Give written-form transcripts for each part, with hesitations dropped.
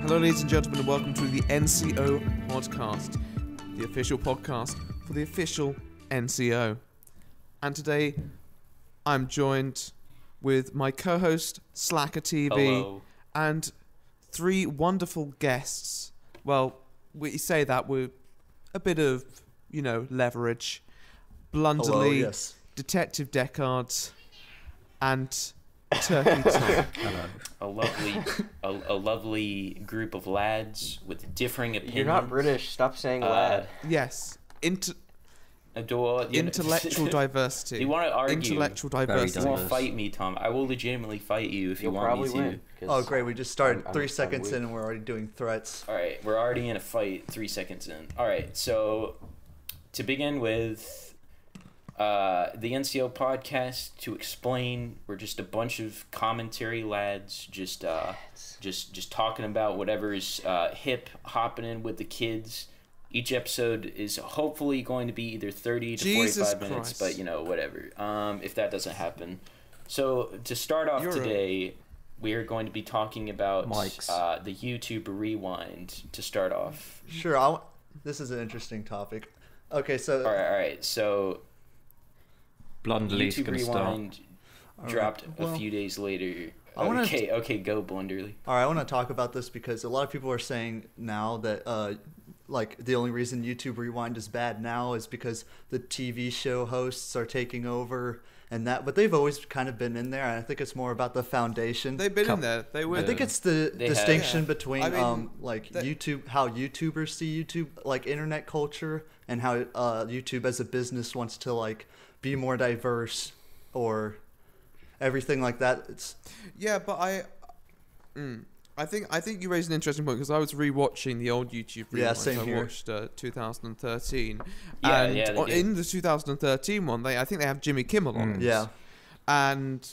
Hello, ladies and gentlemen, and welcome to the NCO podcast, the official podcast for the official NCO. And today, I'm joined with my co-host, SlackerTV, Hello. and three wonderful guests. Well, we say that with a bit of, leverage. Blunderly, Hello, yes. Detective Deckard, and Turkey Tom. A lovely group of lads with differing opinions. You're not British. Stop saying lad. Yes. Intellectual diversity. You want to argue? Intellectual diversity. You won't fight me, Tom. I will legitimately fight you if you want me to. Win, oh, great. We just started 3 seconds in and we're already doing threats. All right. We're already in a fight 3 seconds in. All right. So, to begin with, the NCO podcast, to explain, we're just a bunch of commentary lads just talking about whatever's hip, hopping in with the kids. Each episode is hopefully going to be either 30 to 45 minutes, but whatever. If that doesn't happen. So to start off today, we are going to be talking about the YouTube Rewind to start off. Sure, this is an interesting topic. Okay, so... All right, so... Blunderly's YouTube Rewind dropped a few days later. Okay, go Blunderly. All right, I want to talk about this because a lot of people are saying now that the only reason YouTube Rewind is bad now is because the TV show hosts are taking over and that, but they've always kind of been in there. And I think it's more about the foundation. They've been in there. I think it's the distinction between YouTube, how YouTubers see YouTube, like internet culture, and how YouTube as a business wants to be more diverse or everything like that. I think you raised an interesting point because I was rewatching the old YouTube Rewind. Yeah, same here. I watched 2013. Yeah, in the 2013 one, I think they have Jimmy Kimmel on it. Yeah. And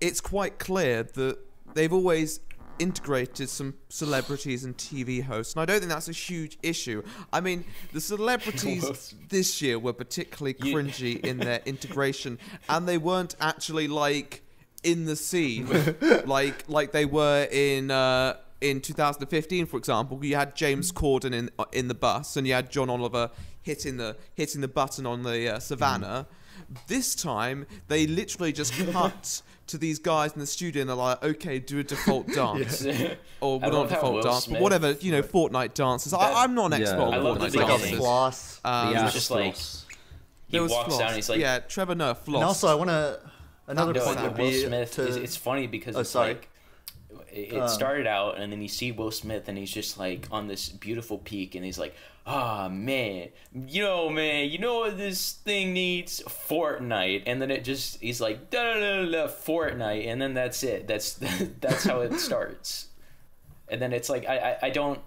it's quite clear that they've always integrated some celebrities and TV hosts, and I don't think that's a huge issue. I mean, the celebrities this year were particularly cringy in their integration, and they weren't actually in the scene like they were in 2015, for example. You had James Corden in the bus, and you had John Oliver hitting the button on the Savannah. This time they literally just cut to these guys in the studio and they're like, okay, do a default dance. Or well, not default dance, but whatever, Fortnite dances. I'm not an expert on Fortnite dances. Floss. He's just he walks floss. down and he's like... Yeah, Trevor Noah, floss. And also I want to... Another point would Will be Smith, it's funny because it started out and then you see Will Smith and he's just on this beautiful peak and he's like, man, you know what this thing needs? Fortnite. And then he's like, Fortnite, and then that's it. That's how it starts. And then it's I don't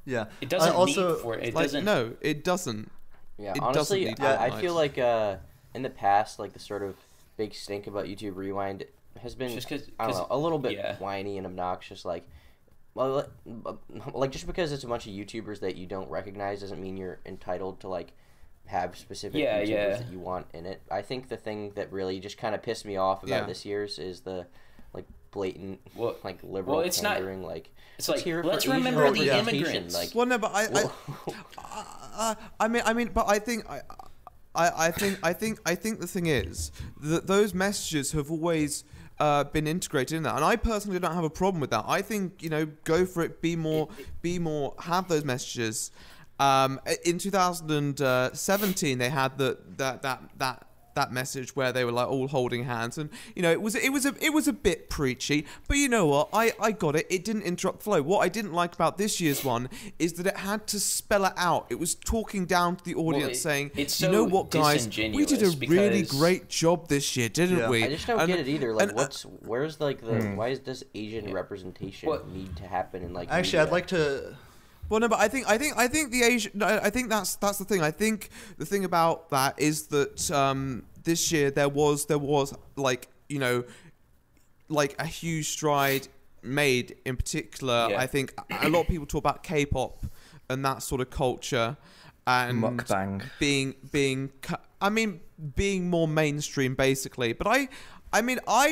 yeah. It doesn't need Fortnite. It doesn't. No, it doesn't. Yeah, it honestly, doesn't I feel like in the past, the sort of big stink about YouTube Rewind has been I don't know, a little bit whiny and obnoxious. Just because it's a bunch of YouTubers that you don't recognize doesn't mean you're entitled to have specific YouTubers that you want in it. I think the thing that really just kind of pissed me off about this year's is the blatant liberal pandering. Let's remember the immigrants. I think the thing is that those messages have always been integrated in that, and I personally don't have a problem with that. I think go for it, be more, have those messages. In 2017, they had that message where they were all holding hands, and it was a bit preachy, but you know what, I got it. It didn't interrupt flow. What I didn't like about this year's one is that it had to spell it out. It was talking down to the audience, saying, so you know what, guys, we did a really great job this year, didn't we? I just don't get it either. Where's why does Asian representation need to happen in actually media? I'd like to... Well, no, but I think the Asian. No, I think that's the thing. I think the thing about that is that this year there was a huge stride made. In particular, I think a lot of people talk about K-pop and that sort of culture and mukbang being more mainstream, basically. But I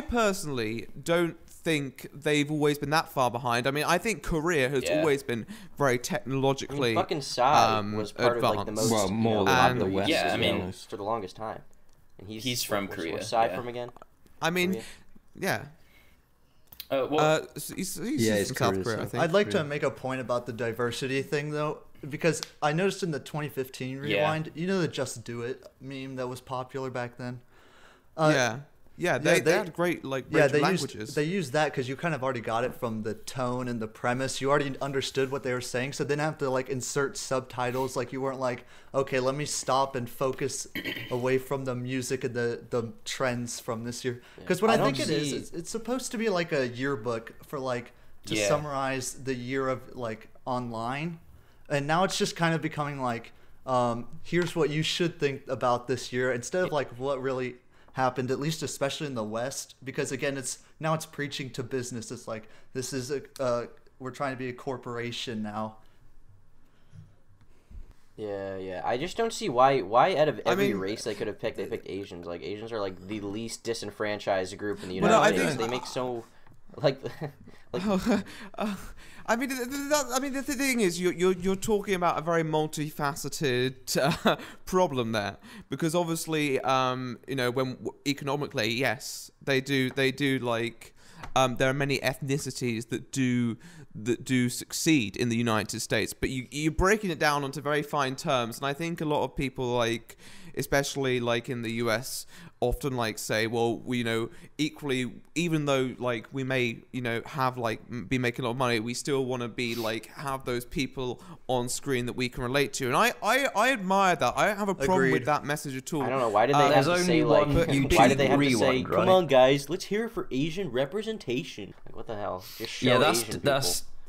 personally don't think they've always been that far behind. I mean, I think Korea has always been very technologically fucking Psy was part advanced. of like the most more than the West. Yeah, I mean, for the longest time. And he's from Korea. Where's Psy from again? I mean, Korea? yeah. He's from South Korea, I think. I'd like to make a point about the diversity thing, though, because I noticed in the 2015 Rewind, you know the Just Do It meme that was popular back then? They had great languages. They used that because you kind of already got it from the tone and the premise. You already understood what they were saying, so they didn't have to like insert subtitles. Like you weren't like, okay, let me stop and focus away from the music and the trends from this year. Because what I think it is, it's supposed to be like a yearbook for like to summarize the year of like online, and now it's just kind of becoming like, here's what you should think about this year instead of like what really happened, at least especially in the West, because again it's preaching to business. It's like this is we're trying to be a corporation now. Yeah. I just don't see why out of every race they could have picked, they picked Asians. Like Asians are like the least disenfranchised group in the United States. They make so like I mean, the thing is, you're talking about a very multifaceted problem there, because obviously, when economically, yes, they do like, there are many ethnicities that do succeed in the United States, but you're breaking it down onto very fine terms, and I think a lot of people, like, especially like in the US, often like say, well, equally, even though like we may have like be making a lot of money, we still want to be like have those people on screen that we can relate to, and I admire that. I don't have a problem with that message at all. I don't know, why did they have to say like, why did they have to say, come on guys, let's hear it for Asian representation? Like, what the hell? Just show Asian people.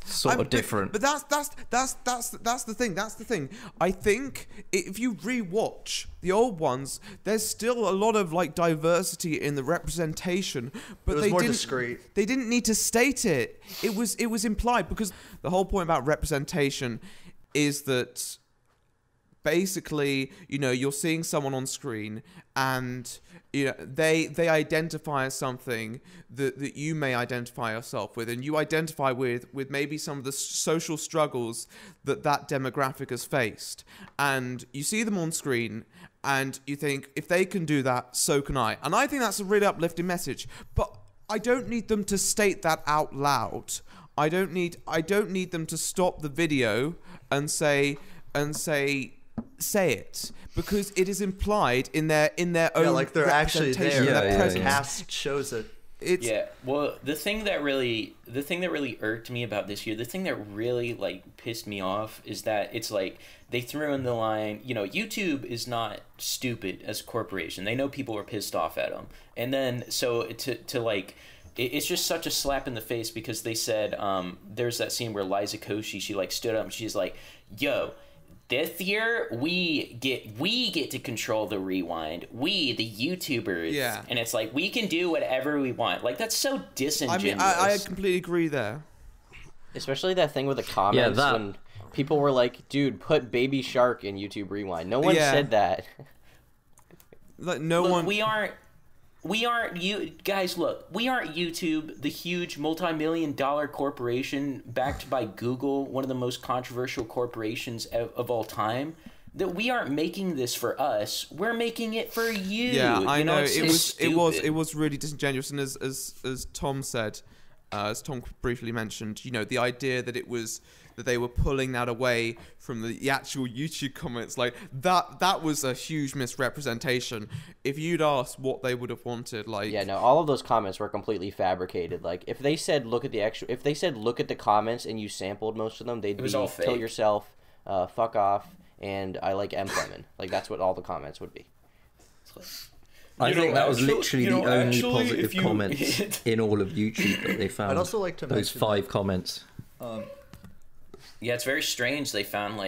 Sort of different. But that's the thing. That's the thing. I think if you rewatch the old ones, there's still a lot of like diversity in the representation, but they didn't. Discreet. They didn't need to state it. It was implied, because the whole point about representation is that basically, you're seeing someone on screen and they identify as something that you may identify yourself with, and you identify with maybe some of the social struggles that demographic has faced, and you see them on screen and you think, if they can do that, so can I. And I think that's a really uplifting message, but I don't need them to state that out loud. I don't need them to stop the video and say it, because it is implied in their own like they're actually there. Their presence. Cast shows it. Well, the thing that really irked me about this year, the thing that really like pissed me off, is that it's like they threw in the line, YouTube is not stupid as a corporation. They know people are pissed off at them, and then so to like. It's just such a slap in the face, because they said there's that scene where Liza Koshy, she like stood up and she's like, yo, this year we get to control the rewind, we the YouTubers, and it's like we can do whatever we want. Like, that's so disingenuous. I mean, I completely agree there, especially that thing with the comments when people were like, dude, put Baby Shark in YouTube Rewind. No one said that. Like, one. We aren't you guys. Look, we aren't YouTube, the huge multi-million-dollar corporation backed by Google, one of the most controversial corporations of all time. That we aren't making this for us. We're making it for you. Yeah, I know. It was really disingenuous, and as Tom said, as Tom briefly mentioned, the idea that that they were pulling that away from the actual YouTube comments, like that was a huge misrepresentation. If you'd asked what they would have wanted, like all of those comments were completely fabricated. Like, if they said look at the comments and you sampled most of them, they'd be kill yourself, fuck off, and I like M Clement. Like, that's what all the comments would be. I think that was literally the only positive comments in all of YouTube that they found. I'd also like to those 5 comments. Yeah, it's very strange. They found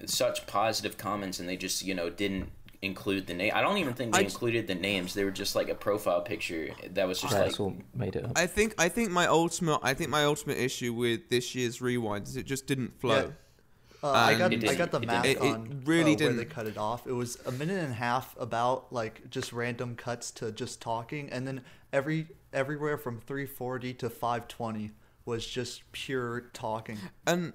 such positive comments, and they just didn't include the name. I don't even think they included the names. They were just like a profile picture that was just that's all made it up. I think my ultimate issue with this year's Rewind is it just didn't flow. Yeah. I got the math on it really didn't. Where they cut it off. It was a minute and a half about like just random cuts to just talking, and then every everywhere from 340 to 520 was just pure talking. And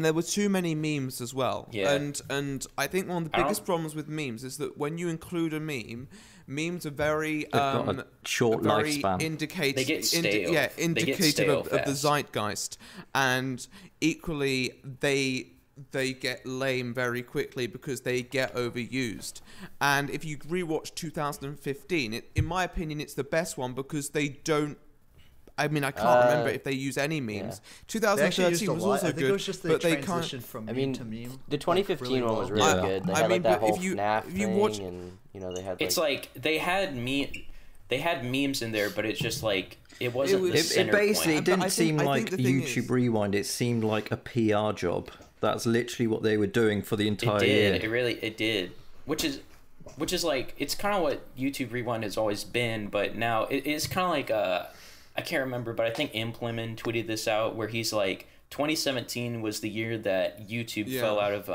there were too many memes as well. Yeah. And I think one of the biggest problems with memes is that when you include a meme, memes are very got a short lifespan. They get stale. Indicative of the zeitgeist, and equally they get lame very quickly because they get overused. And if you rewatch 2015, in my opinion, it's the best one because they don't. I mean, I can't remember if they use any memes. Yeah. 2013 was also good, it was just the but they transition from meme to meme. The 2015 one was really good. They had like that whole FNAF thing, and you know they had. It's like they had memes in there, but it's just like it wasn't the center point. It basically didn't seem like YouTube Rewind. It seemed like a PR job. That's literally what they were doing for the entire year. It did. Which is like, it's kind of what YouTube Rewind has always been, but now it's kind of like I can't remember, but I think Implement tweeted this out where he's like, 2017 was the year that YouTube fell out of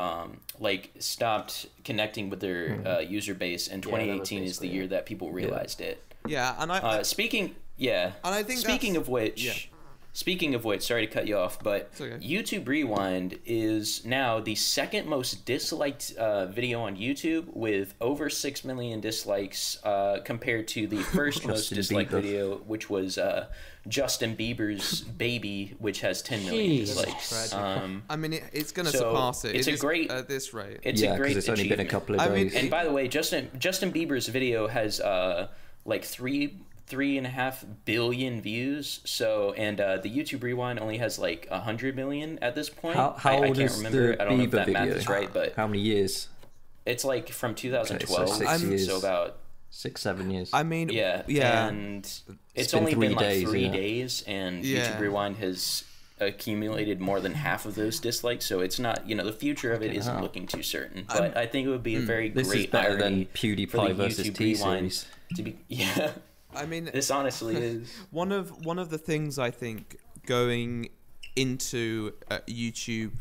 stopped connecting with their user base, and 2018 is the year that people realized it. Yeah, and I speaking of which, sorry to cut you off, but okay. YouTube Rewind is now the second most disliked video on YouTube with over 6 million dislikes compared to the first most disliked video, which was Justin Bieber's Baby, which has 10 million dislikes. I mean, it's going to surpass it. It's great at this rate. It's a great it's only been a couple of days. And by the way, Justin Bieber's video has like 3.5 billion views. So, and the YouTube Rewind only has like 100 million at this point. How I old can't is remember. the I don't know if Bieber that video? math is right, but how many years? It's like from 2012. Okay, so 6 years. So about 6-7 years. I mean, yeah. And it's only been like 3 days, and YouTube Rewind has accumulated more than half of those dislikes. So it's not, the future of it isn't looking too certain. But I think it would be a very this great is better than for PewDiePie the versus YouTube T-Series. to be. Yeah. I mean, this honestly is one of the things I think going into YouTube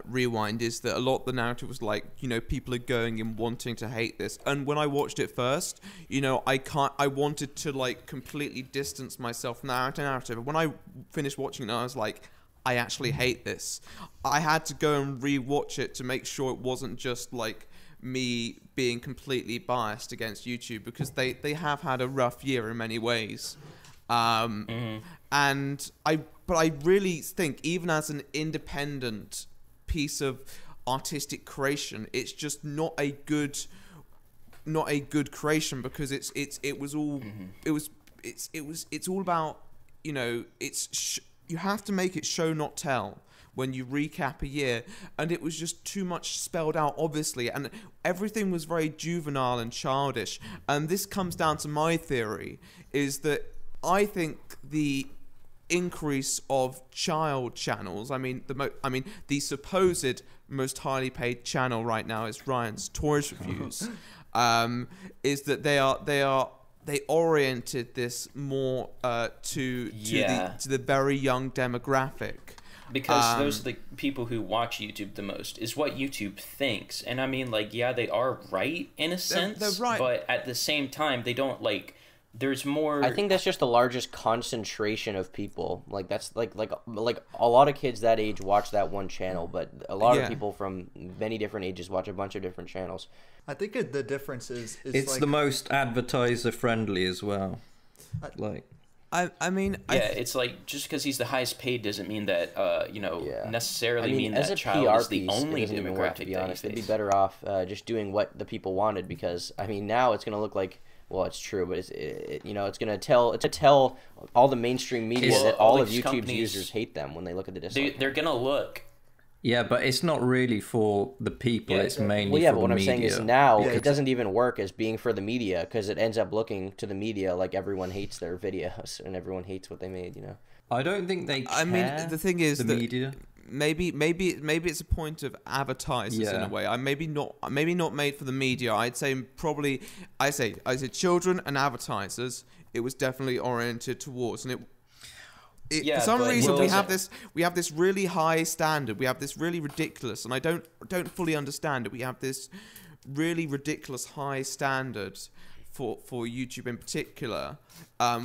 Rewind is that a lot of the narrative was like, people are going and wanting to hate this. And when I watched it first, I wanted to like completely distance myself from that narrative. And when I finished watching it, I was like, I actually hate this. I had to go and re-watch it to make sure it wasn't just like me being completely biased against YouTube, because they have had a rough year in many ways. And I really think, even as an independent piece of artistic creation, it's just not a good creation, because it's all about, you have to make it show not tell when you recap a year, and it was just too much spelled out, obviously, and everything was very juvenile and childish. And this comes down to my theory, is that I think the increase of child channels, the supposed most highly paid channel right now is Ryan's Toys Reviews, is that they oriented this more to the very young demographic. Because those are the people who watch YouTube the most, is what YouTube thinks. And I mean, they are right in a sense, they're right. But at the same time, they don't there's more. I think that's just the largest concentration of people. Like that's like a lot of kids that age watch that one channel, but a lot of people from many different ages watch a bunch of different channels. I think the difference is it's the most advertiser friendly as well. It's like, just because he's the highest paid doesn't mean that necessarily mean as that a child PR is the only demographic. To be honest, they'd be better off just doing what the people wanted, because now it's going to look like, well, it's true, but it's going to tell all the mainstream media that all of YouTube's users hate them when they look at the dislike. They're going to look. Yeah, but it's not really for the people. It's mainly for the media. But what I'm saying is now it doesn't even work as being for the media, because it ends up looking to the media like everyone hates their videos and everyone hates what they made. I don't think they care. I mean, the thing is the that media. Maybe it's a point of advertisers in a way. Maybe not made for the media. I'd say probably. I say children and advertisers. It was definitely oriented towards, and for some reason we have this really high standard. We have this really ridiculous, and I don't fully understand it. We have this really ridiculous high standard for YouTube in particular.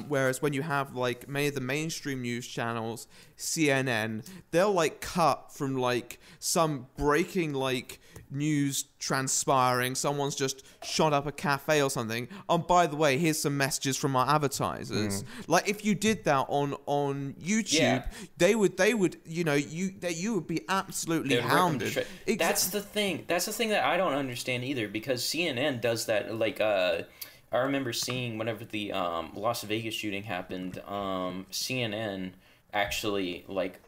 Whereas when you have like many of the mainstream news channels, CNN, they'll like cut from like some breaking like news transpiring, someone's just shot up a cafe or something. By the way, here's some messages from our advertisers. Like if you did that on YouTube, they would you would be absolutely hounded. That's the thing that I don't understand either, because CNN does that. Like I remember seeing whenever the Las Vegas shooting happened, CNN actually like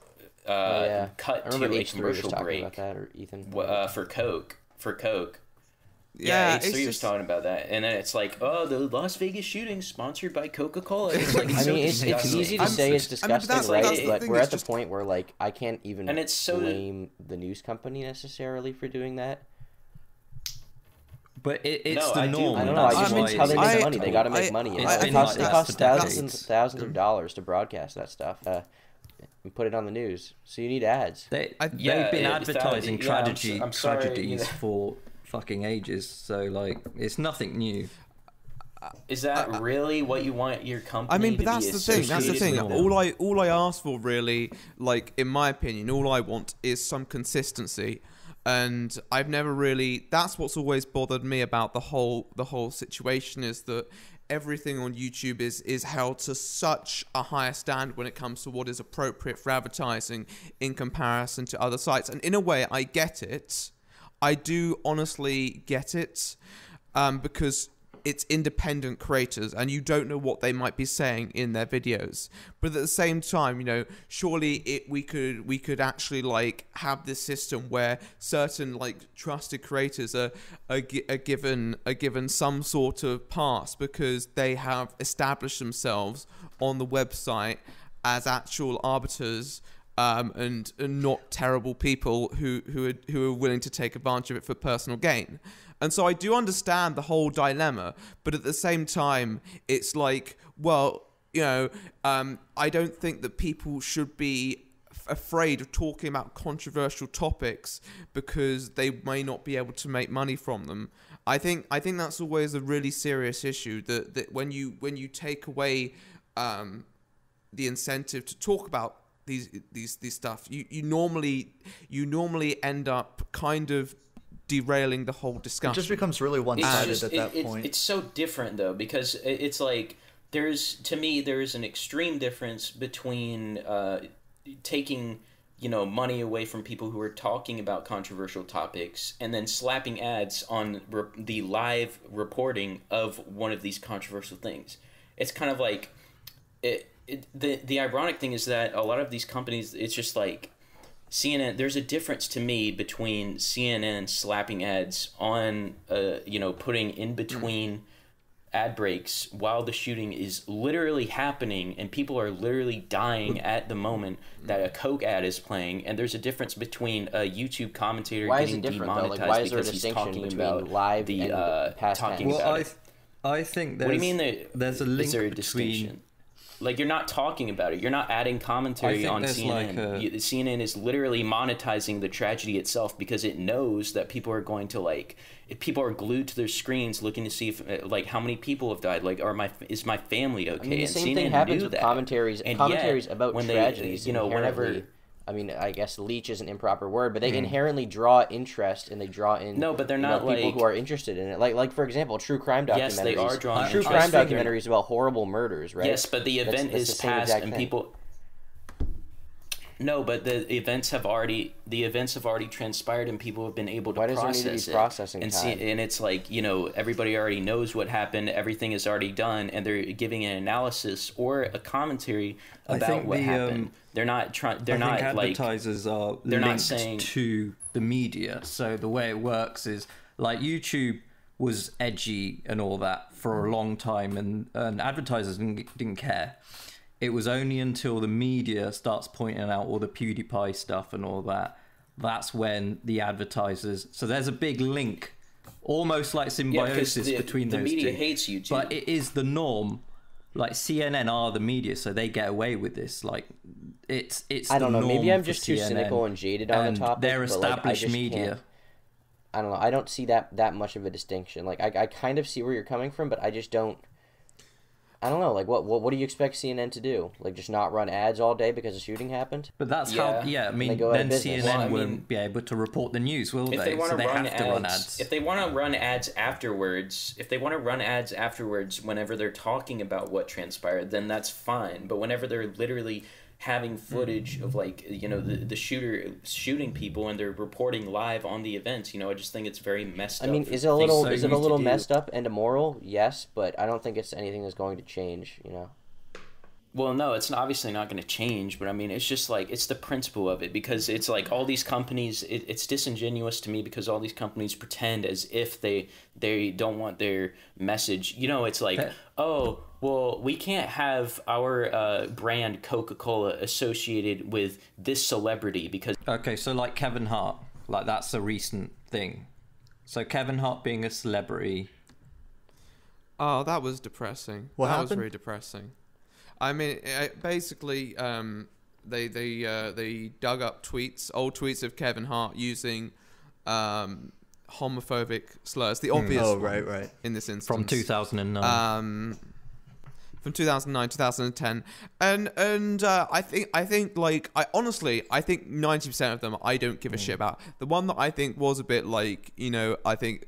cut to a commercial break about that, or Ethan for Coke. Yeah, H3 was talking about that, and then it's like, oh, the Las Vegas shooting sponsored by Coca-Cola. It's like, it's easy to say it's disgusting, right? But we're at the point where like I can't even blame the news company necessarily for doing that. But it's the norm. I don't know. I just mean how they make money. They got to make money. It costs thousands of dollars to broadcast that stuff and put it on the news. So you need ads. They've been advertising tragedies for fucking ages. So like, it's nothing new. Is that really what you want your company? I mean, but that's the thing. That's the thing. All I ask for, really, like in my opinion, all I want is some consistency. And I've never really. That's what's always bothered me about the whole situation, is that everything on YouTube is held to such a higher standard when it comes to what is appropriate for advertising in comparison to other sites. And in a way, I get it. I do honestly get it, because it's independent creators and you don't know what they might be saying in their videos. But at the same time, surely we could actually like have this system where certain like trusted creators are given some sort of pass because they have established themselves on the website as actual arbiters, and not terrible people who are willing to take advantage of it for personal gain. And so I do understand the whole dilemma, but at the same time, it's like, well, I don't think that people should be afraid of talking about controversial topics because they may not be able to make money from them. I think that's always a really serious issue, that when you take away the incentive to talk about these stuff, you normally end up kind of derailing the whole discussion. It just becomes really one-sided at that point. It's so different though, because it's like there is an extreme difference between taking money away from people who are talking about controversial topics and then slapping ads on the live reporting of one of these controversial things. It's kind of like the ironic thing is that a lot of these companies, it's just like CNN. There's a difference to me between CNN slapping ads on, putting in between ad breaks while the shooting is literally happening and people are literally dying at the moment that a Coke ad is playing, and there's a difference between a YouTube commentator getting demonetized because he's talking about live and past talking about it. I think there's, what do you mean there's a link is there a between... distinction? Like, you're not talking about it. You're not adding commentary on CNN. CNN is literally monetizing the tragedy itself because it knows that people are going to, like, if people are glued to their screens looking to see if, like, how many people have died. Like, is my family okay? I mean, the same thing happens with commentaries about when tragedies. Whenever... I mean, I guess leech is an improper word, but they inherently draw interest, and they draw in but they're not people who are interested in it. Like for example, true crime documentaries. Yes, they are drawing true crime documentaries about horrible murders, right? Yes, but the event is past, and people. No, but the events have already transpired, and people have been able to process it. Why does there need to be processing time? And it's like, everybody already knows what happened. Everything is already done, and they're giving an analysis or a commentary about what happened. They're not trying. They're not like advertisers are. They're not saying to the media. So the way it works is like YouTube was edgy and all that for a long time, and advertisers didn't care. It was only until the media starts pointing out all the PewDiePie stuff and all that, that's when the advertisers... So there's a big link, almost like symbiosis between those two. The media hates YouTube. But it is the norm. Like, CNN are the media, so they get away with this. Like, it's I don't know, maybe I'm just too CNN, cynical and jaded on the topic. They're established media. I don't know. I don't see that much of a distinction. Like, I kind of see where you're coming from, but I just don't. I don't know. Like, what do you expect CNN to do? Like, just not run ads all day because a shooting happened? But that's how. Yeah, I mean, then CNN wouldn't be able to report the news, will they? So they have to run ads. If they want to run ads afterwards, whenever they're talking about what transpired, then that's fine. But whenever they're literally having footage of, like, you know, the shooter shooting people and they're reporting live on the events, you know, I just think it's very messed up. I mean, is it a little messed up and immoral? Yes, but I don't think it's anything that's going to change, you know. Well, no, it's obviously not going to change, but I mean, it's just like, it's the principle of it, because it's like all these companies, it's disingenuous to me because all these companies pretend as if they don't want their message, you know, it's like, oh, well, we can't have our brand Coca-Cola associated with this celebrity because... Okay, so like Kevin Hart, like that's a recent thing. So Kevin Hart being a celebrity... Oh, that was depressing. That was very depressing. I mean, basically, they dug up old tweets of Kevin Hart using homophobic slurs. The obvious one right. in this instance. From 2009. From 2009, 2010, and I think honestly I think 90% of them I don't give a shit about. The one that I think was a bit like, you know, I think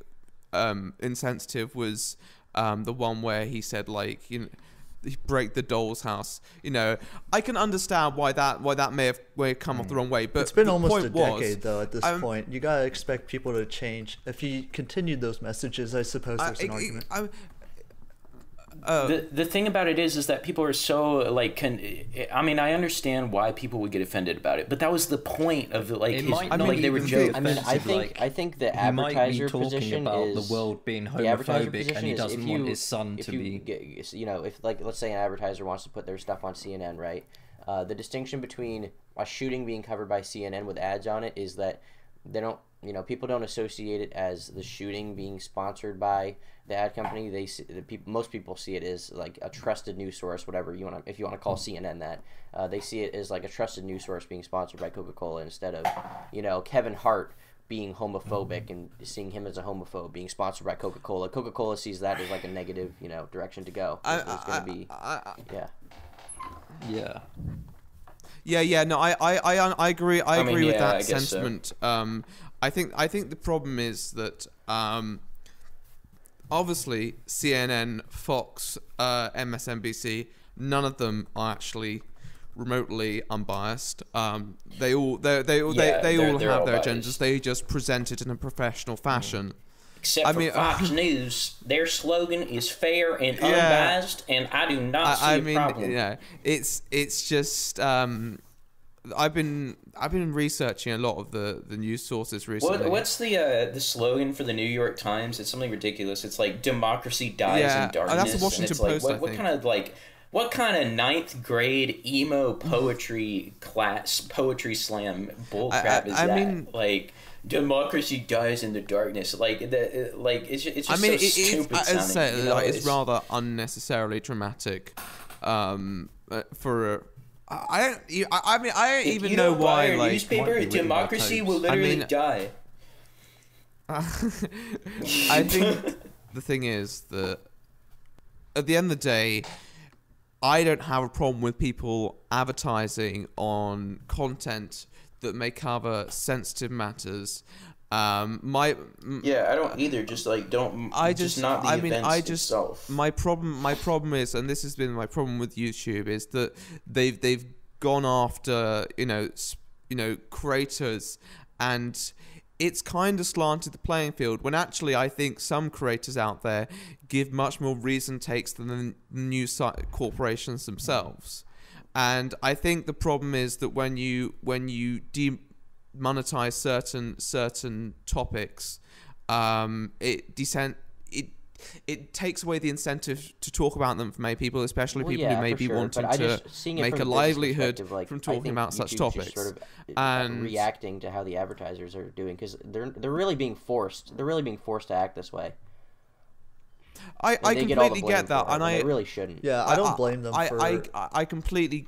insensitive was the one where he said, like, you know, break the doll's house. You know, I can understand why that may have come off the wrong way, but it's been almost a decade though at this point. You gotta expect people to change. If he continued those messages, I suppose there's an argument. The thing about it is that people are so, like, I mean, I understand why people would get offended about it, but that was the point of, like, they were joking. I mean, I think the advertiser position about the world being homophobic, and he doesn't want his son to be. You know, if, like, let's say an advertiser wants to put their stuff on CNN, right? The distinction between a shooting being covered by CNN with ads on it is that they don't, you know, people don't associate it as the shooting being sponsored by the ad company. Most people see it as like a trusted news source, whatever you want to, if you want to call CNN that. They see it as like a trusted news source being sponsored by Coca-Cola instead of, you know, Kevin Hart being homophobic and seeing him as a homophobe being sponsored by Coca-Cola. Coca-Cola sees that as like a negative, you know, direction to go. There's going to be, Yeah. No, I agree. I agree with that sentiment. So. I think the problem is that obviously CNN, Fox, MSNBC, none of them are actually remotely unbiased. They all have their agendas. They just present it in a professional fashion. Except for Fox News, their slogan is fair and unbiased, and I do not see a problem. Yeah, it's just I've been researching a lot of the news sources recently. What's the slogan for the New York Times? It's something ridiculous. It's like democracy dies in darkness. That's the Washington Post. Like, what kind of 9th grade emo poetry class poetry slam bullcrap is that? Mean, like, democracy dies in the darkness. Like it's just so stupid sounding. You know, it's rather unnecessarily dramatic. For I don't even know why. Like, newspaper, democracy will literally die. I think the thing is that at the end of the day, I don't have a problem with people advertising on content that may cover sensitive matters. I don't either. Just like itself. My problem is, and this has been my problem with YouTube, is that they've gone after creators, and it's kind of slanted the playing field, when actually I think some creators out there give much more reasoned takes than the news corporations themselves. And I think the problem is that when you demonetize certain topics, it takes away the incentive to talk about them for many people, especially people who may be wanting to make a livelihood from talking about such topics. Sort of and reacting to how the advertisers are doing, because they're really being forced. They're really being forced to act this way. I completely get that, and I really shouldn't. Yeah, I don't blame them. I completely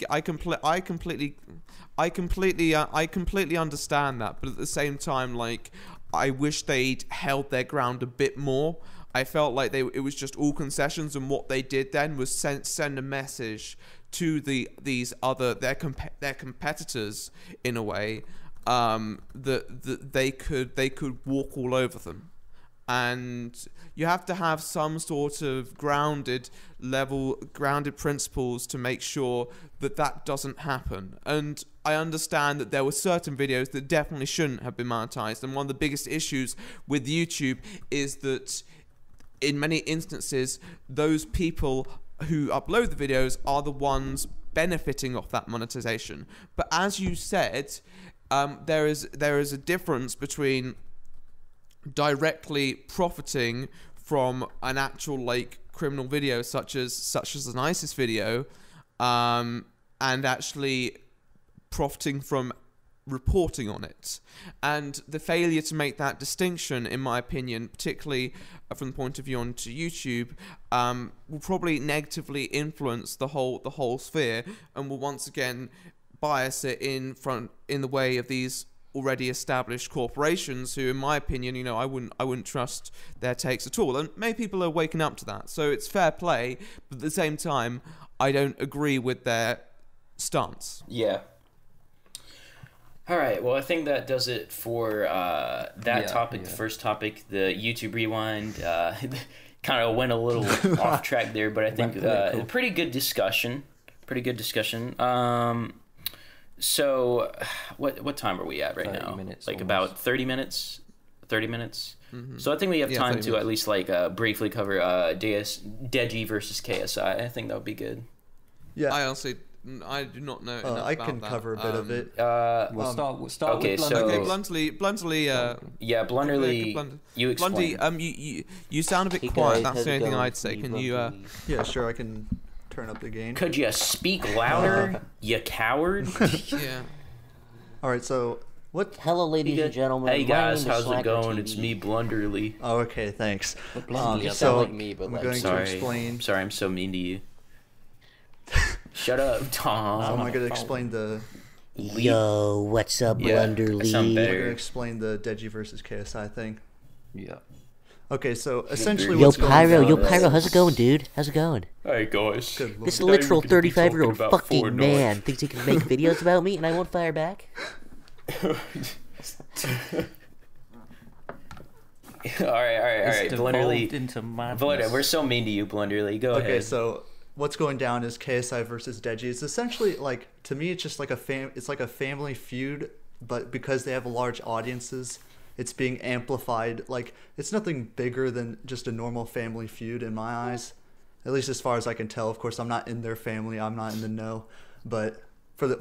understand that, but at the same time, like, I wish they'd held their ground a bit more. I felt like it was just all concessions, and what they did then was send a message to their competitors in a way, that they could walk all over them. And you have to have some sort of grounded principles to make sure that doesn't happen. And I understand that there were certain videos that definitely shouldn't have been monetized. And one of the biggest issues with YouTube is that in many instances, those people who upload the videos are the ones benefiting off that monetization. But as you said, there is a difference between directly profiting from an actual like criminal video such as an ISIS video, and actually profiting from reporting on it. And the failure to make that distinction, in my opinion, particularly from the point of view onto YouTube, will probably negatively influence the whole sphere, and will once again bias it in the way of these already established corporations who, in my opinion, I wouldn't trust their takes at all. And many people are waking up to that, so it's fair play, but at the same time I don't agree with their stance. Yeah. All right, well, I think that does it for that topic. The first topic, the YouTube Rewind, kind of went a little off track there, but I think pretty good discussion. So, what time are we at right now? Minutes, like almost. About 30 minutes? 30 minutes? Mm-hmm. So I think we have time to at least briefly cover Deji versus KSI. I think that would be good. Yeah. I do not know enough I about can that. cover a bit of it. We'll start okay, with so Blunderly. Bluntly. Blunderly. You explain. Blundy, you sound a bit quiet. That's the only thing I'd say. Can you? Yeah, sure. I can turn up the gain. Could you speak louder, you coward? Yeah. All right. So what? Hello, ladies and gentlemen. Hey guys, My name is how's it going? SlackerTV. It's me, Blunderly. Oh, okay. Thanks. But Blunderly, you so sound like me, but I'm like going to Sorry. explain. Sorry, I'm so mean to you. Shut up, Tom. So am I going to explain the? Yo, what's up, Yeah, Blunderly? I sound I'm better. going to explain the Deji versus KSI thing. Yeah. Okay, so essentially Yo, what's going Pyro, on how's it going, dude? How's it going? Hey guys. Good lord. This Today we're literal gonna be 35-year-old talking about fucking Fortnite. man thinks he can make videos about me and I won't fire back? All right. Blunderly. Into madness. We're so mean to you, Blunderly. Go ahead. Okay, so what's going down is KSI versus Deji. It's essentially like, to me, it's just like it's like a family feud, but because they have large audiences, it's being amplified. Like, it's nothing bigger than just a normal family feud in my eyes, at least as far as I can tell. Of course, I'm not in their family, I'm not in the know, but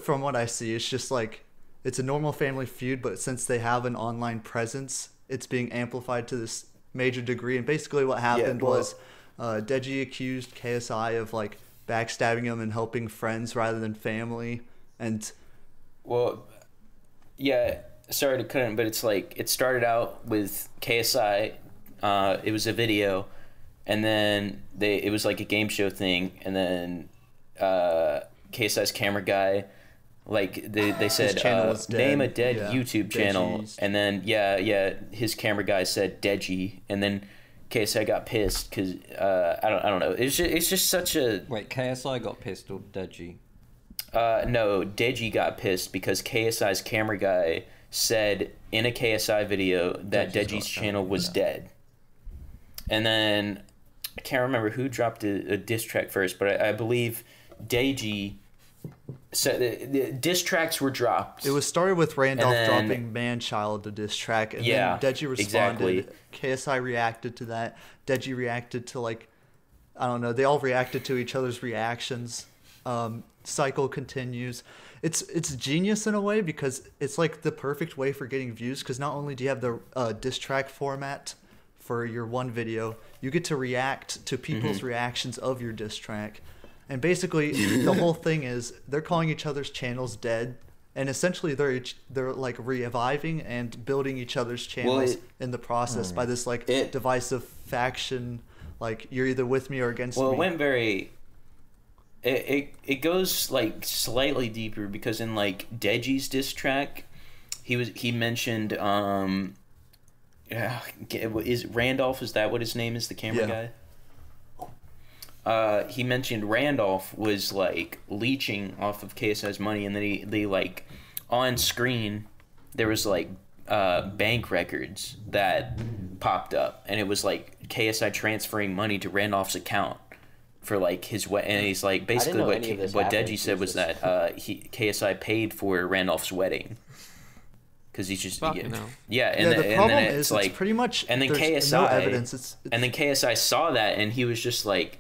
from what I see, it's just like it's a normal family feud, but since they have an online presence, it's being amplified to this major degree. And basically what happened was Deji accused KSI of like backstabbing him and helping friends rather than family. And well, yeah, sorry to cut in, but it's like it started out with KSI. It was a video, and then it was like a game show thing, and then KSI's camera guy, like they said, name a dead YouTube channel, and then his camera guy said Deji, and then KSI got pissed because I don't know. It's just such a KSI got pissed or Deji? No, Deji got pissed because KSI's camera guy said in a KSI video that Deji's channel was dead. And then I can't remember who dropped a diss track first, but I believe Deji said the diss tracks were dropped. It was started with Randolph dropping Man-Child, the diss track, and then Deji responded. Exactly. KSI reacted to that. Deji reacted to, like, I don't know, they all reacted to each other's reactions. Cycle continues. It's genius in a way because it's like the perfect way for getting views, because not only do you have the diss track format for your one video, you get to react to people's reactions of your diss track. And basically the whole thing is they're calling each other's channels dead, and essentially they're like reviving and building each other's channels in the process by this like divisive faction, like you're either with me or against me. Well, it went very it goes like slightly deeper because in like Deji's diss track, he mentioned is Randolph, is that what his name is, the camera guy? He mentioned Randolph was like leeching off of KSI's money, and then they like on screen there was like bank records that popped up, and it was like KSI transferring money to Randolph's account for like his and he's like basically what Deji said was that KSI paid for Randolph's wedding because he's just and then it's like pretty much, and then KSI no evidence. And then KSI saw that, and he was just like,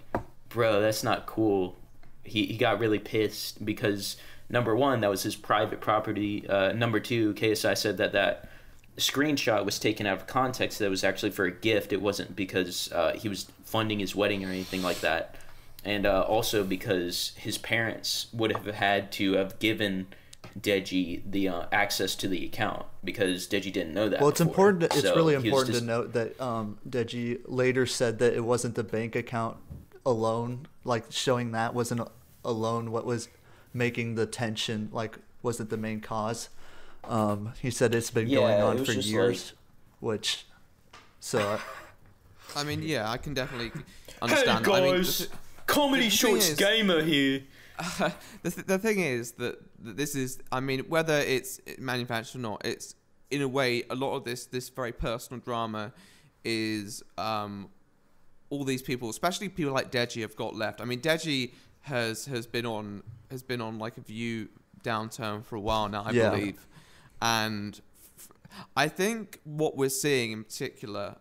bro, that's not cool. He got really pissed because number one, that was his private property. Number two, KSI said that screenshot was taken out of context. That was actually for a gift. It wasn't because he was funding his wedding or anything like that. And also because his parents would have had to have given Deji the access to the account because Deji didn't know that. Well, it's before. important. It's really important to note that Deji later said that it wasn't the bank account alone, like showing that wasn't alone what was making the tension, like wasn't the main cause. He said it's been going on for years, which I mean, yeah, I can definitely understand. Hey guys, I mean, Comedy Shorts Gamer here. The thing is that this is, I mean, whether it's manufactured or not, it's in a way a lot of this very personal drama is all these people, especially people like Deji, have got left. I mean, Deji has been on like a view downturn for a while now, I believe, and I think what we're seeing in particular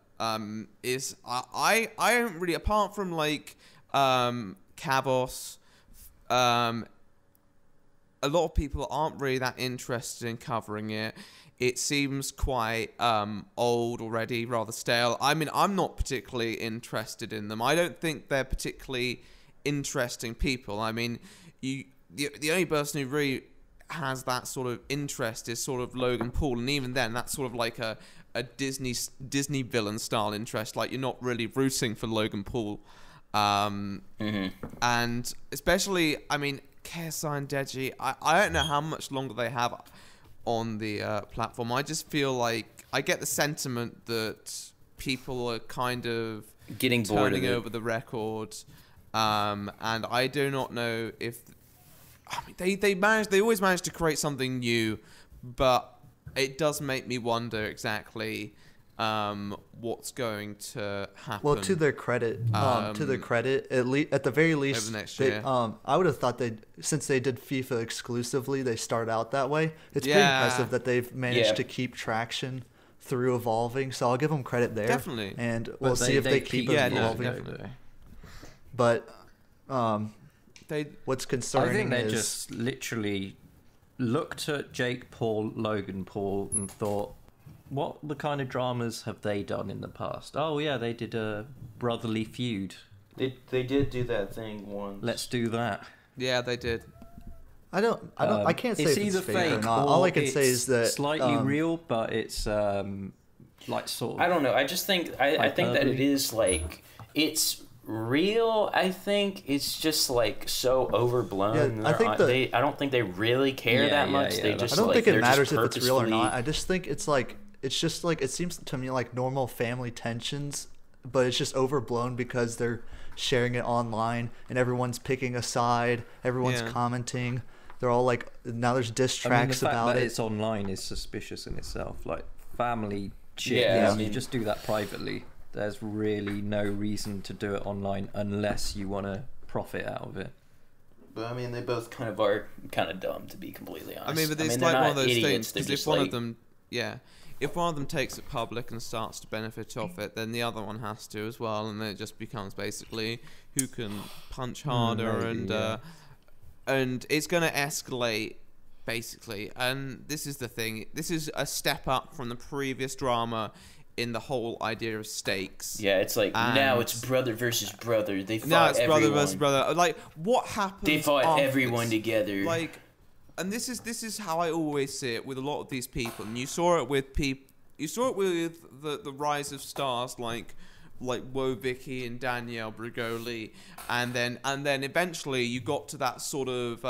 is I don't really, apart from like Kavos, a lot of people aren't really that interested in covering it. It seems quite old already, rather stale. I mean, I'm not particularly interested in them. I don't think they're particularly interesting people. I mean, the only person who really has that sort of interest is sort of Logan Paul, and even then, that's sort of like a Disney villain style interest. Like, you're not really rooting for Logan Paul. And especially, I mean, KSI and Deji, I don't know how much longer they have on the platform. I just feel like I get the sentiment that people are kind of getting bored turning over the record, and I do not know if, I mean, they always manage to create something new, but it does make me wonder exactly what's going to happen. Well, to their credit, at the very least, over next year. I would have thought since they did FIFA exclusively, they start out that way. It's pretty impressive that they've managed to keep traction through evolving. So I'll give them credit there. Definitely. And we'll see if they keep evolving. Definitely. But what's concerning I think they is just literally looked at Jake Paul, Logan Paul, and thought, what the kind of dramas have they done in the past? Oh yeah, they did a brotherly feud. They did do that thing once. Let's do that. Yeah, they did. I can't say it's if either it's fake or not. or All I can say is that slightly real, but it's like sort of. I don't know. I just think I think that it is like it's real. I think it's just like so overblown. Yeah, I don't think they really care that much. They just, I don't think it matters if it's real or purposefully- not. I just think it's just like it seems to me like normal family tensions, but it's just overblown because they're sharing it online and everyone's picking a side, everyone's commenting. They're all like, now there's diss tracks the fact about that it. It's online is suspicious in itself. Like family shit. Yeah, you just do that privately. There's really no reason to do it online unless you want to profit out of it. But I mean, they both kind of are kind of dumb, to be completely honest. I mean, but it's like one of those things. Because if one of them, if one of them takes it public and starts to benefit off it, then the other one has to as well, and then it just becomes basically who can punch harder, and it's going to escalate basically. And this is the thing. This is a step up from the previous drama in the whole idea of stakes. Yeah, it's like now it's brother versus brother. They fought now it's everyone. brother versus brother. Like, what happened? They fought after everyone this? together. Like, and this is how I always see it with a lot of these people. And you saw it with the rise of stars like Woe Vicky and Danielle Bregoli, and then eventually you got to that sort of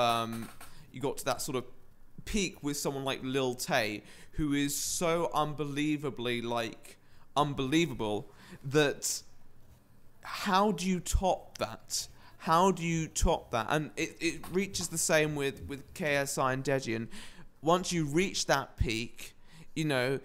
peak with someone like Lil Tay, who is so unbelievably like unbelievable that how do you top that? How do you top that? And it reaches the same with KSI and Deji. And once you reach that peak, you know,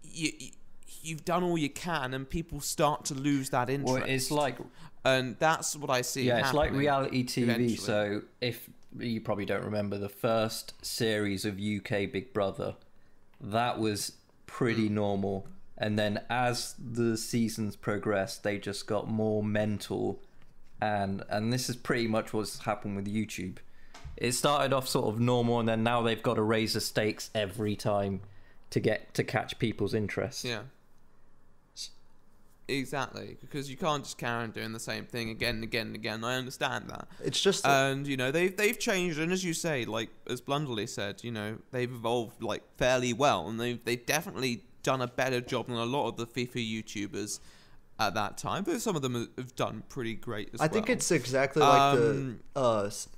you've done all you can, and people start to lose that interest. Well, it's like, and that's what I see. Yeah, it's like reality TV. Eventually. So if you probably don't remember the first series of UK Big Brother, that was pretty normal. And then as the seasons progressed, they just got more mental. And this is pretty much what's happened with YouTube. It started off sort of normal, and then now they've got to raise the stakes every time to catch people's interest. Yeah. Exactly, because you can't just carry on doing the same thing again and again and again. I understand that. It's just, and you know, they've changed, and as you say, like as Blunderly said, you know, they've evolved like fairly well, and they've definitely done a better job than a lot of the FIFA YouTubers at that time, but some of them have done pretty great as well. I think it's exactly like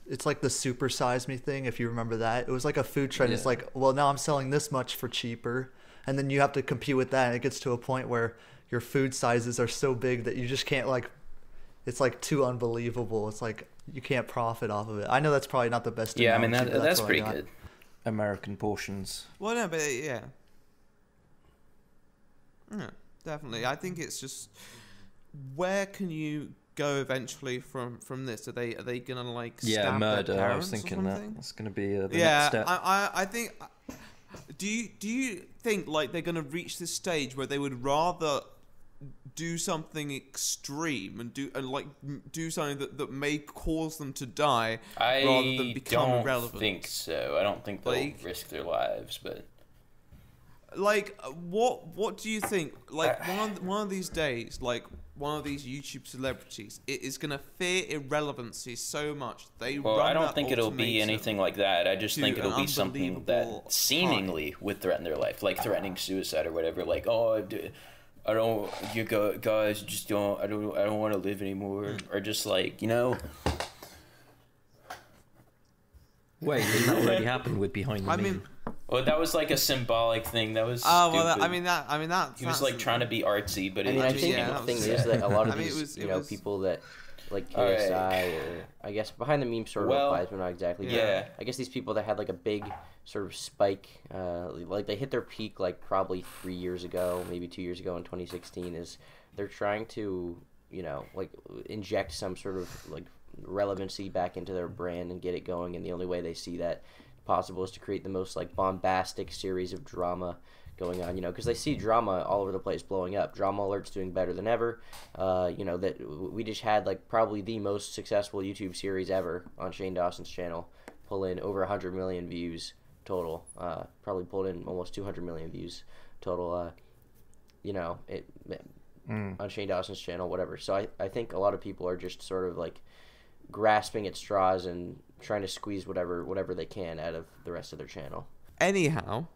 it's like the Super Size Me thing, if you remember that. It was like a food trend. Yeah. It's like, well, now I'm selling this much for cheaper, and then you have to compete with that, and it gets to a point where your food sizes are so big that you just can't, like, it's like too unbelievable. It's like you can't profit off of it. I know that's probably not the best. Yeah, I mean that's pretty good. American portions. Well, no, but yeah. Yeah, definitely. I think it's just, where can you go eventually from this? Are they gonna like stab murder? Their I was thinking that's gonna be the next step. I think. Do you think like they're gonna reach this stage where they would rather do something extreme and do something that may cause them to die rather than become irrelevant? I don't think so. I don't think they'll risk their lives, but. Like, what do you think? Like, one of these days, like, one of these YouTube celebrities, it is going to fear irrelevancy so much. I don't think it'll be anything like that. I just think it'll be something that seemingly would threaten their life, like threatening suicide or whatever. Like, I don't want to live anymore. Or just like, you know. Wait, didn't that already happen with Behind the Meme? Well, that was like a symbolic thing. That was. Oh well, that. He was like trying to be artsy, but I think the thing is that a lot of these, people that like KSI or I guess Behind the Meme sort of applies, but not exactly. Yeah. I guess these people that had like a big sort of spike, like they hit their peak like probably 3 years ago, maybe 2 years ago in 2016. Is they're trying to like inject some sort of like relevancy back into their brand and get it going, and the only way they see that possible is to create the most like bombastic series of drama going on, because they see drama all over the place blowing up. Drama Alert's doing better than ever. That we just had like probably the most successful YouTube series ever on Shane Dawson's channel, pull in over 100 million views total. Probably pulled in almost 200 million views total. On Shane Dawson's channel, whatever. So I think a lot of people are just sort of like grasping at straws and trying to squeeze whatever they can out of the rest of their channel. Anyhow,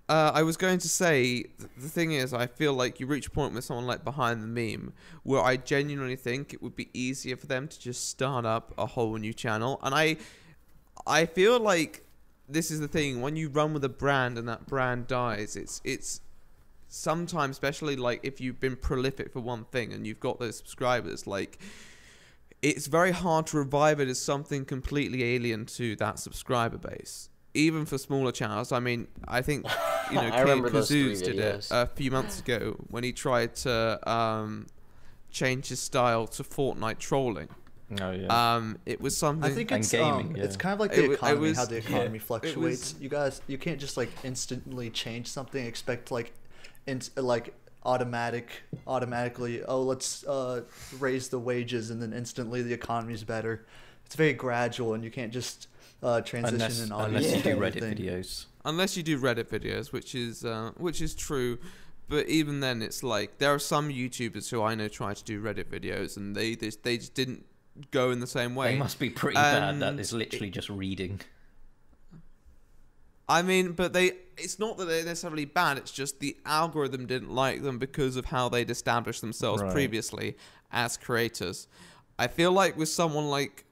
I was going to say, the thing is, I feel like you reach a point with someone like Behind the Meme where I genuinely think it would be easier for them to just start up a whole new channel. And I feel like this is the thing, when you run with a brand and that brand dies, it's sometimes, especially like if you've been prolific for one thing and you've got those subscribers, like it's very hard to revive it as something completely alien to that subscriber base, even for smaller channels. I mean, I think Kazooz did it a few months ago when he tried to change his style to Fortnite trolling. Oh yeah. It was something. I think it's gaming, it's kind of like the economy, how the economy fluctuates. You can't just like instantly change something, expect like automatically, let's raise the wages and then instantly the economy's better. It's very gradual, and you can't just transition an audience. Unless you do Reddit videos. Unless you do Reddit videos, which is true. But even then, it's like there are some YouTubers who I know try to do Reddit videos, and they just didn't go in the same way. They must be pretty bad. That is literally just reading. I mean, but it's not that they're necessarily bad, it's just the algorithm didn't like them because of how they'd established themselves previously as creators. I feel like with someone like,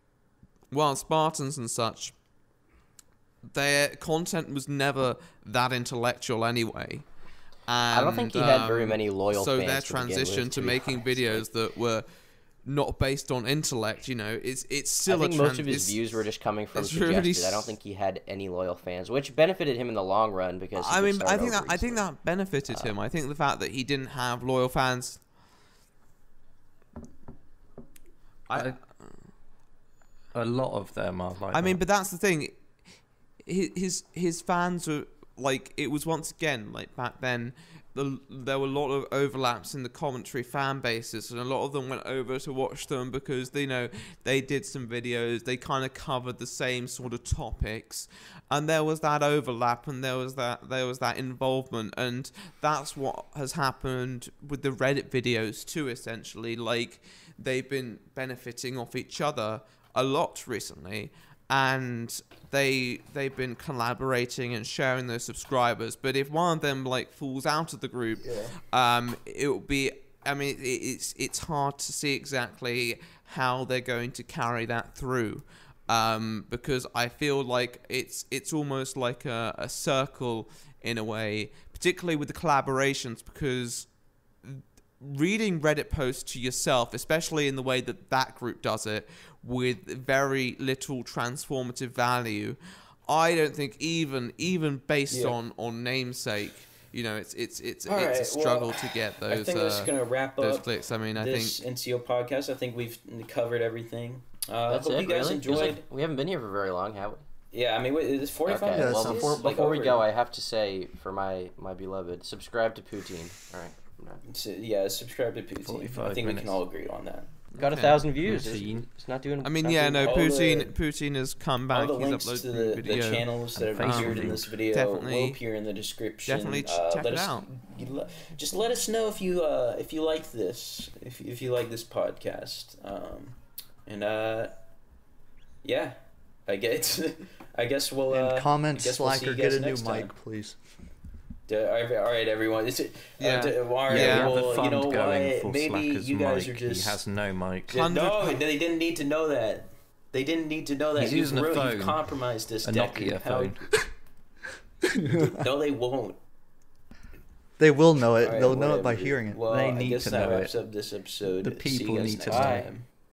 Spartans and such, their content was never that intellectual anyway. And, I don't think he had very many loyal so fans. So their transition to making videos that were not based on intellect, you know, it's still. I think most of his views were just coming from suggested. Really... I don't think he had any loyal fans, which benefited him in the long run because. I think that benefited him. I think the fact that he didn't have loyal fans. A lot of them are like. I mean, but that's the thing. His fans were like, it was once again like back then. There were a lot of overlaps in the commentary fan bases, and a lot of them went over to watch them because they did some videos. They kind of covered the same sort of topics, and there was that overlap, and there was that involvement, and that's what has happened with the Reddit videos too. Essentially, like they've been benefiting off each other a lot recently. And they've been collaborating and sharing those subscribers. But if one of them like falls out of the group, it will be. I mean, it's hard to see exactly how they're going to carry that through, because I feel like it's almost like a circle in a way, particularly with the collaborations, because reading Reddit posts to yourself, especially in the way that group does it, with very little transformative value, I don't think even based on namesake, you know, it's a struggle to get those. I think that's gonna wrap up those clicks. I mean, this NCO podcast. I think we've covered everything. That's hope it, you guys really? enjoyed. Like, we haven't been here for very long, have we? Yeah, I mean, it's 45 okay. minutes. Well, before we go, I have to say for my beloved, subscribe to Poutine. All right. So, yeah, subscribe to Poutine. I think we can all agree on that. Got 1,000 views. It's not doing. I mean, Poutine has come back. All the links to the channels that have appeared in this video will appear in the description. Definitely check it out. Just let us know if you like this, if you like this podcast, yeah, I guess we'll. And comment Slacker, get a new mic, please. All right, everyone. All right, well, you know what? Maybe you guys are just. He has no mic. No, they didn't need to know that. They didn't need to know that. He's using a phone. You've compromised this Nokia phone. No, they won't. They will know it. Right, they'll know it by hearing it. Well, they need I guess to that know wraps it. up this episode. The people need to know. Time.